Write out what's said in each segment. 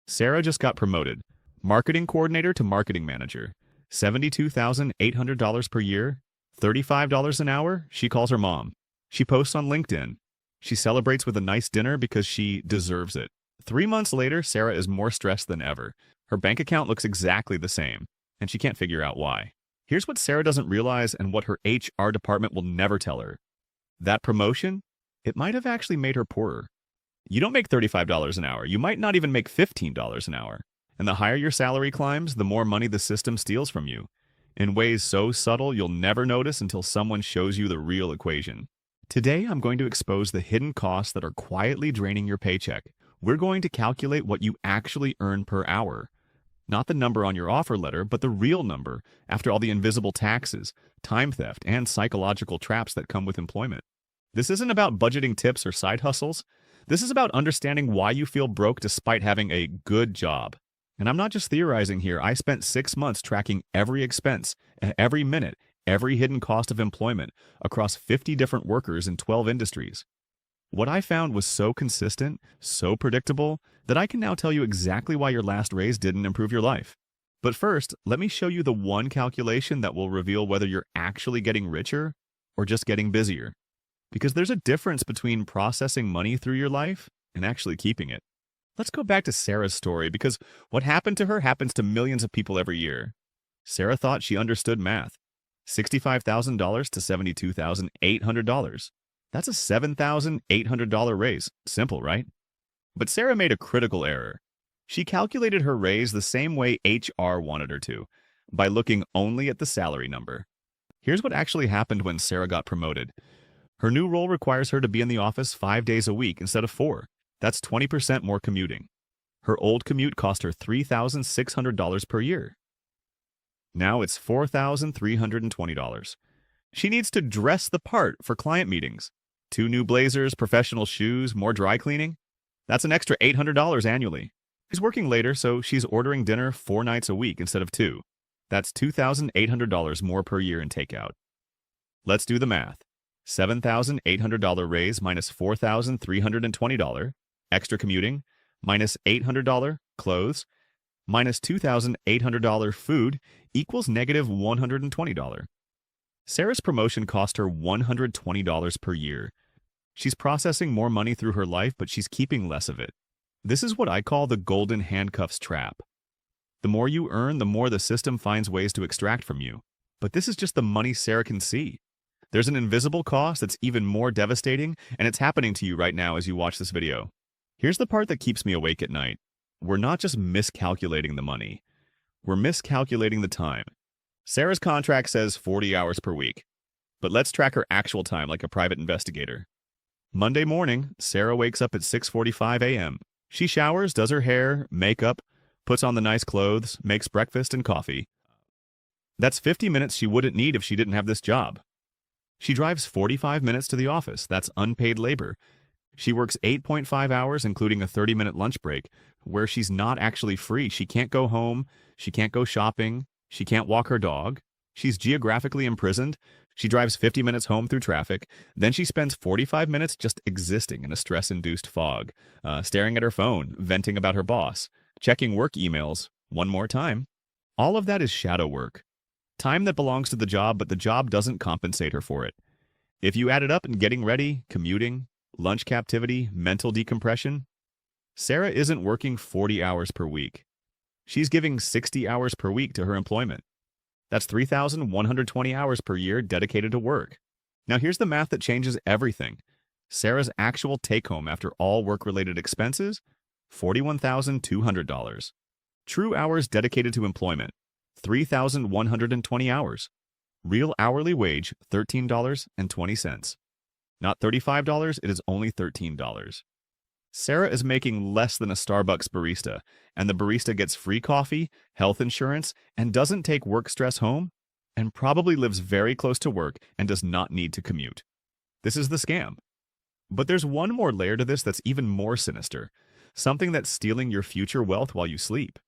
Sarah just got promoted. Marketing coordinator to marketing manager. $72,800 per year. $35 an hour. She calls her mom. She posts on LinkedIn. She celebrates with a nice dinner because she deserves it. 3 months later, Sarah is more stressed than ever. Her bank account looks exactly the same, and she can't figure out why. Here's what Sarah doesn't realize and what her HR department will never tell her. That promotion, it might have actually made her poorer. You don't make $35 an hour. You might not even make $15 an hour. And the higher your salary climbs, the more money the system steals from you. In ways so subtle you'll never notice until someone shows you the real equation. Today, I'm going to expose the hidden costs that are quietly draining your paycheck. We're going to calculate what you actually earn per hour. Not the number on your offer letter, but the real number after all the invisible taxes, time theft, and psychological traps that come with employment. This isn't about budgeting tips or side hustles. This is about understanding why you feel broke despite having a good job. And I'm not just theorizing here. I spent 6 months tracking every expense, every minute, every hidden cost of employment across 50 different workers in 12 industries. What I found was so consistent, so predictable, that I can now tell you exactly why your last raise didn't improve your life. But first, let me show you the one calculation that will reveal whether you're actually getting richer or just getting busier. Because there's a difference between processing money through your life and actually keeping it. Let's go back to Sarah's story because what happened to her happens to millions of people every year. Sarah thought she understood math. $65,000 to $72,800. That's a $7,800 raise. Simple, right? But Sarah made a critical error. She calculated her raise the same way HR wanted her to, by looking only at the salary number. Here's what actually happened when Sarah got promoted. Her new role requires her to be in the office 5 days a week instead of 4. That's 20% more commuting. Her old commute cost her $3,600 per year. Now it's $4,320. She needs to dress the part for client meetings. 2 new blazers, professional shoes, more dry cleaning. That's an extra $800 annually. She's working later, so she's ordering dinner 4 nights a week instead of 2. That's $2,800 more per year in takeout. Let's do the math. $7,800 raise minus $4,320, extra commuting, minus $800 clothes, minus $2,800 food equals negative $120. Sarah's promotion cost her $120 per year. She's processing more money through her life, but she's keeping less of it. This is what I call the golden handcuffs trap. The more you earn, the more the system finds ways to extract from you. But this is just the money Sarah can see. There's an invisible cost that's even more devastating, and it's happening to you right now as you watch this video. Here's the part that keeps me awake at night. We're not just miscalculating the money. We're miscalculating the time. Sarah's contract says 40 hours per week. But let's track her actual time like a private investigator. Monday morning, Sarah wakes up at 6:45 a.m. She showers, does her hair, makeup, puts on the nice clothes, makes breakfast and coffee. That's 50 minutes she wouldn't need if she didn't have this job. She drives 45 minutes to the office. That's unpaid labor. She works 8.5 hours, including a 30-minute lunch break, where she's not actually free. She can't go home. She can't go shopping. She can't walk her dog. She's geographically imprisoned. She drives 50 minutes home through traffic. Then she spends 45 minutes just existing in a stress-induced fog, staring at her phone, venting about her boss, checking work emails one more time. All of that is shadow work. Time that belongs to the job, but the job doesn't compensate her for it. If you add it up in getting ready, commuting, lunch captivity, mental decompression, Sarah isn't working 40 hours per week. She's giving 60 hours per week to her employment. That's 3,120 hours per year dedicated to work. Now here's the math that changes everything. Sarah's actual take-home after all work-related expenses, $41,200. True hours dedicated to employment, 3,120 hours. Real hourly wage, $13.20. Not $35, it is only $13. Sarah is making less than a Starbucks barista, and the barista gets free coffee, health insurance, and doesn't take work stress home, and probably lives very close to work and does not need to commute. This is the scam. But there's one more layer to this that's even more sinister, something that's stealing your future wealth while you sleep.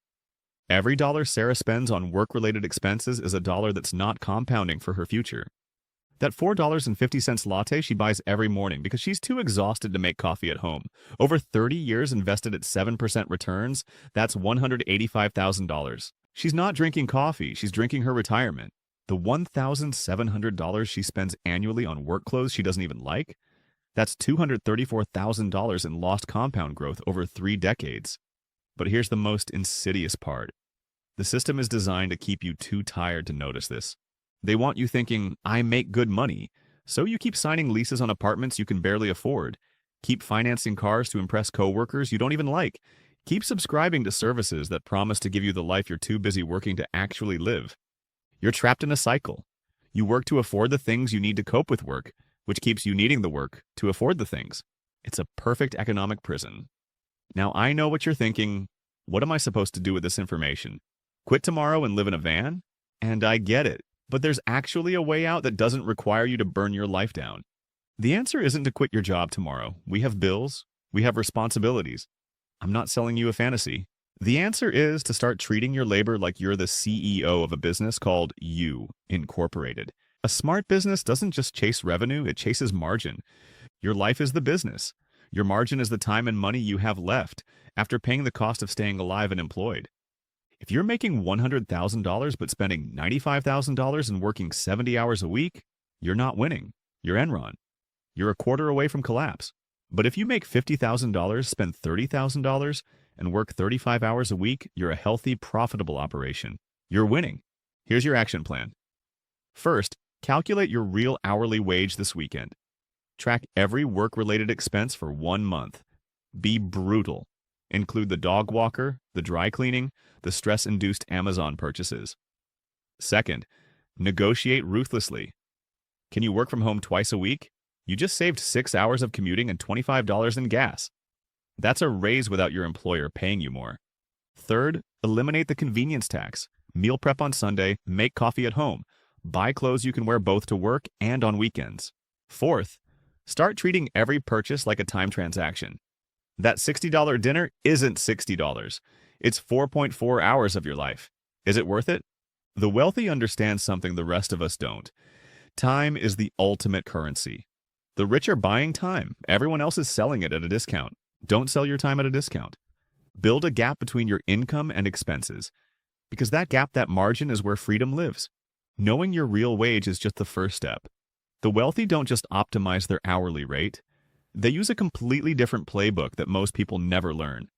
Every dollar Sarah spends on work-related expenses is a dollar that's not compounding for her future. That $4.50 latte she buys every morning because she's too exhausted to make coffee at home. Over 30 years invested at 7% returns, that's $185,000. She's not drinking coffee, she's drinking her retirement. The $1,700 she spends annually on work clothes she doesn't even like, that's $234,000 in lost compound growth over 3 decades. But here's the most insidious part. The system is designed to keep you too tired to notice this. They want you thinking, I make good money, so you keep signing leases on apartments you can barely afford, keep financing cars to impress coworkers you don't even like, keep subscribing to services that promise to give you the life you're too busy working to actually live. You're trapped in a cycle. You work to afford the things you need to cope with work, which keeps you needing the work to afford the things. It's a perfect economic prison. Now I know what you're thinking. What am I supposed to do with this information? Quit tomorrow and live in a van? And I get it. But there's actually a way out that doesn't require you to burn your life down. The answer isn't to quit your job tomorrow. We have bills. We have responsibilities. I'm not selling you a fantasy. The answer is to start treating your labor like you're the CEO of a business called You, Incorporated. A smart business doesn't just chase revenue, it chases margin. Your life is the business. Your margin is the time and money you have left after paying the cost of staying alive and employed. If you're making $100,000 but spending $95,000 and working 70 hours a week, you're not winning. You're Enron. You're a quarter away from collapse. But if you make $50,000, spend $30,000, and work 35 hours a week, you're a healthy, profitable operation. You're winning. Here's your action plan. First, calculate your real hourly wage this weekend. Track every work-related expense for 1 month. Be brutal. Include the dog walker, the dry cleaning, the stress-induced Amazon purchases. Second, negotiate ruthlessly. Can you work from home twice a week? You just saved 6 hours of commuting and $25 in gas. That's a raise without your employer paying you more. Third, eliminate the convenience tax. Meal prep on Sunday, make coffee at home, buy clothes you can wear both to work and on weekends. Fourth, start treating every purchase like a time transaction. That $60 dinner isn't $60. It's 4.4 hours of your life. Is it worth it? The wealthy understand something the rest of us don't. Time is the ultimate currency. The rich are buying time. Everyone else is selling it at a discount. Don't sell your time at a discount. Build a gap between your income and expenses, because that gap, that margin, is where freedom lives. Knowing your real wage is just the first step. The wealthy don't just optimize their hourly rate. They use a completely different playbook that most people never learn.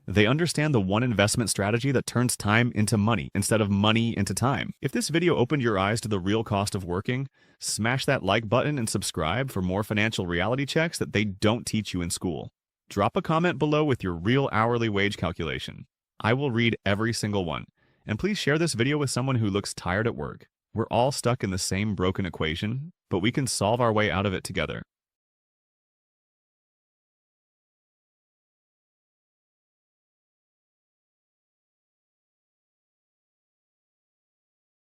They understand the one investment strategy that turns time into money instead of money into time. If this video opened your eyes to the real cost of working, smash that like button and subscribe for more financial reality checks that they don't teach you in school. Drop a comment below with your real hourly wage calculation. I will read every single one. And please share this video with someone who looks tired at work. We're all stuck in the same broken equation, but we can solve our way out of it together.